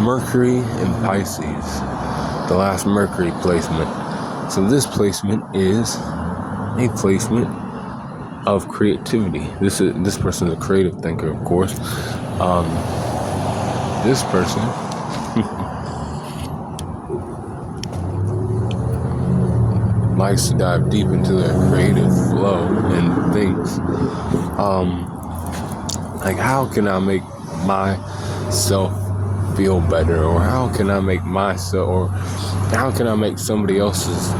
Mercury and Pisces, the last Mercury placement. So this placement is a placement of creativity. This person is a creative thinker, of course. This person likes to dive deep into their creative flow and thinks, like, how can I make myself feel better, or how can I make myself, or how can I make somebody else's,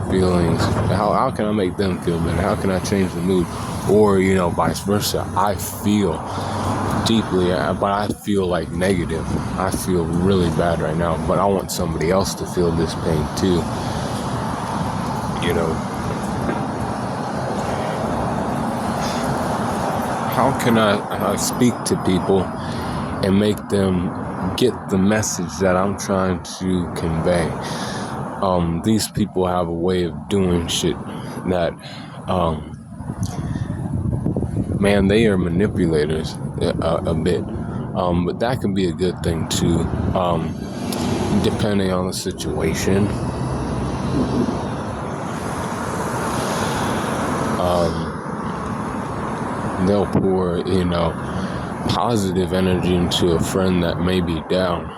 feelings, how can I make them feel better, how can I change the mood, or, vice versa. I feel deeply, but I feel like negative. I feel really bad right now, but I want somebody else to feel this pain too. How can I speak to people and make them get the message that I'm trying to convey? These people have a way of doing shit that, they are manipulators a bit. But that can be a good thing too, depending on the situation. They'll pour, positive energy into a friend that may be down.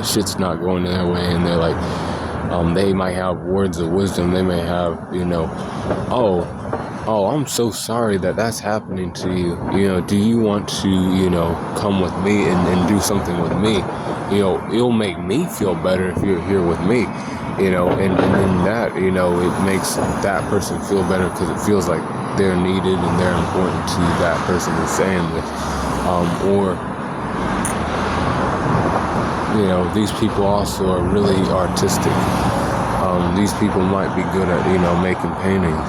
Shit's not going their way, and they're like, they might have words of wisdom. They may have, oh, I'm so sorry that that's happening to you. Do you want to, come with me and do something with me? It'll make me feel better if you're here with me. And then that, it makes that person feel better because it feels like they're needed and they're important to that person who's saying this. These people also are really artistic. These people might be good at, making paintings,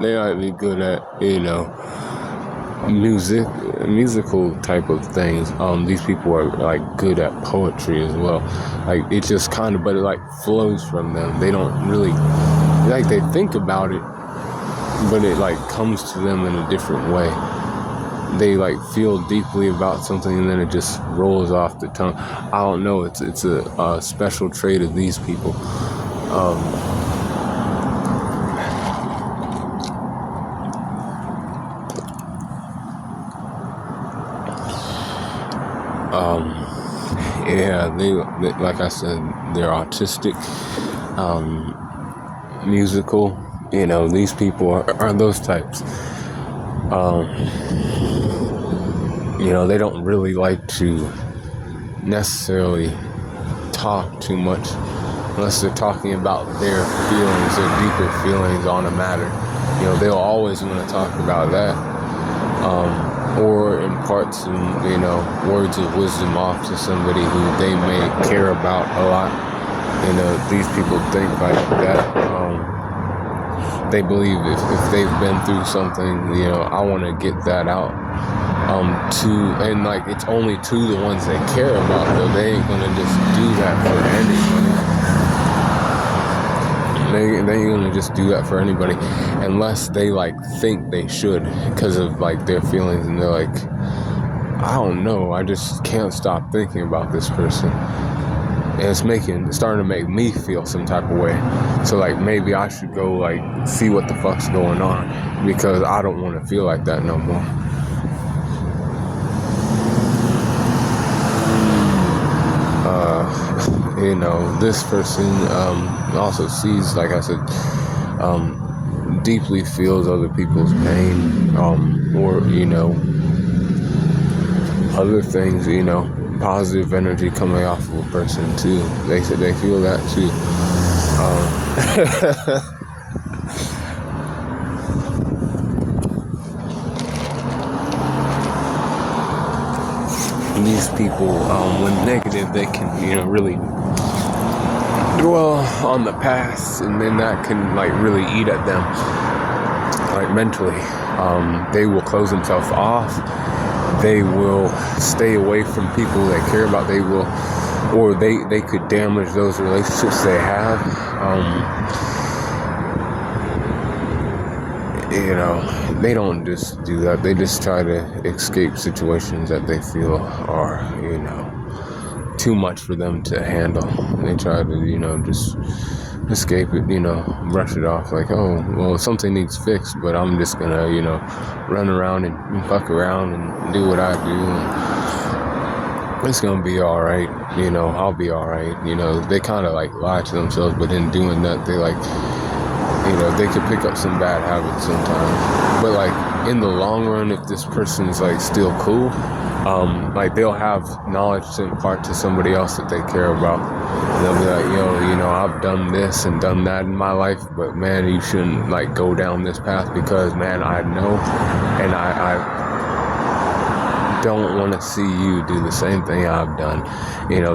they might be good at, musical type of things. These people are like good at poetry as well. Like it just kind of, but it like flows from them. They don't really, like they think about it, but it like comes to them in a different way. They like feel deeply about something and then it just rolls off the tongue. I don't know. It's a special trait of these people. They like I said, they're autistic, musical. These people are those types. They don't really like to necessarily talk too much unless they're talking about their feelings, their deeper feelings on a matter. They'll always want to talk about that, or impart some, words of wisdom off to somebody who they may care about a lot. These people think like that. They believe if they've been through something, I want to get that out. And like it's only to the ones they care about, though. They ain't gonna just do that for anybody. They ain't gonna just do that for anybody unless they like think they should because of like their feelings, and they're like, I don't know, I just can't stop thinking about this person. And it's starting to make me feel some type of way. So like maybe I should go like see what the fuck's going on because I don't want to feel like that no more. This person also sees, like I said, deeply feels other people's pain, or other things, positive energy coming off of a person too. They said they feel that too. These people, when negative, they can, really dwell on the past, and then that can like really eat at them, like mentally. They will close themselves off. They will stay away from people they care about. They will, or they could damage those relationships they have. they don't just do that. They just try to escape situations that they feel are, too much for them to handle. They try to, just escape it, brush it off like, oh, well, something needs fixed, but I'm just gonna, run around and fuck around and do what I do. And it's gonna be all right, I'll be all right. They kind of like lie to themselves, but in doing that, they like, they could pick up some bad habits sometimes. But like in the long run, if this person's like still cool, like they'll have knowledge to impart to somebody else that they care about. And they'll be like, yo, I've done this and done that in my life, but man, you shouldn't like go down this path because, man, I know, and I don't want to see you do the same thing I've done.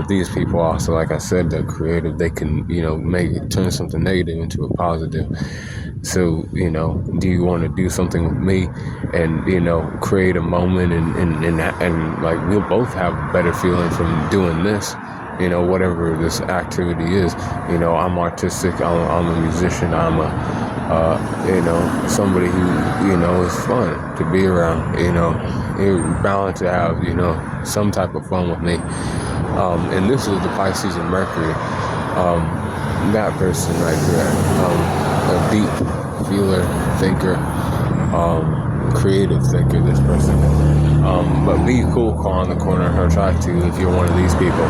These people also, like I said, they're creative. They can, turn something negative into a positive. So, do you want to do something with me and, create a moment and like we'll both have a better feeling from doing this, whatever this activity is. I'm artistic, I'm a musician, I'm a, somebody who, is fun to be around, You're bound to have, some type of fun with me. And this is the Pisces and Mercury. That person right there, a deep feeler, thinker, creative thinker, this person. But be cool, call on the corner, or try to if you're one of these people.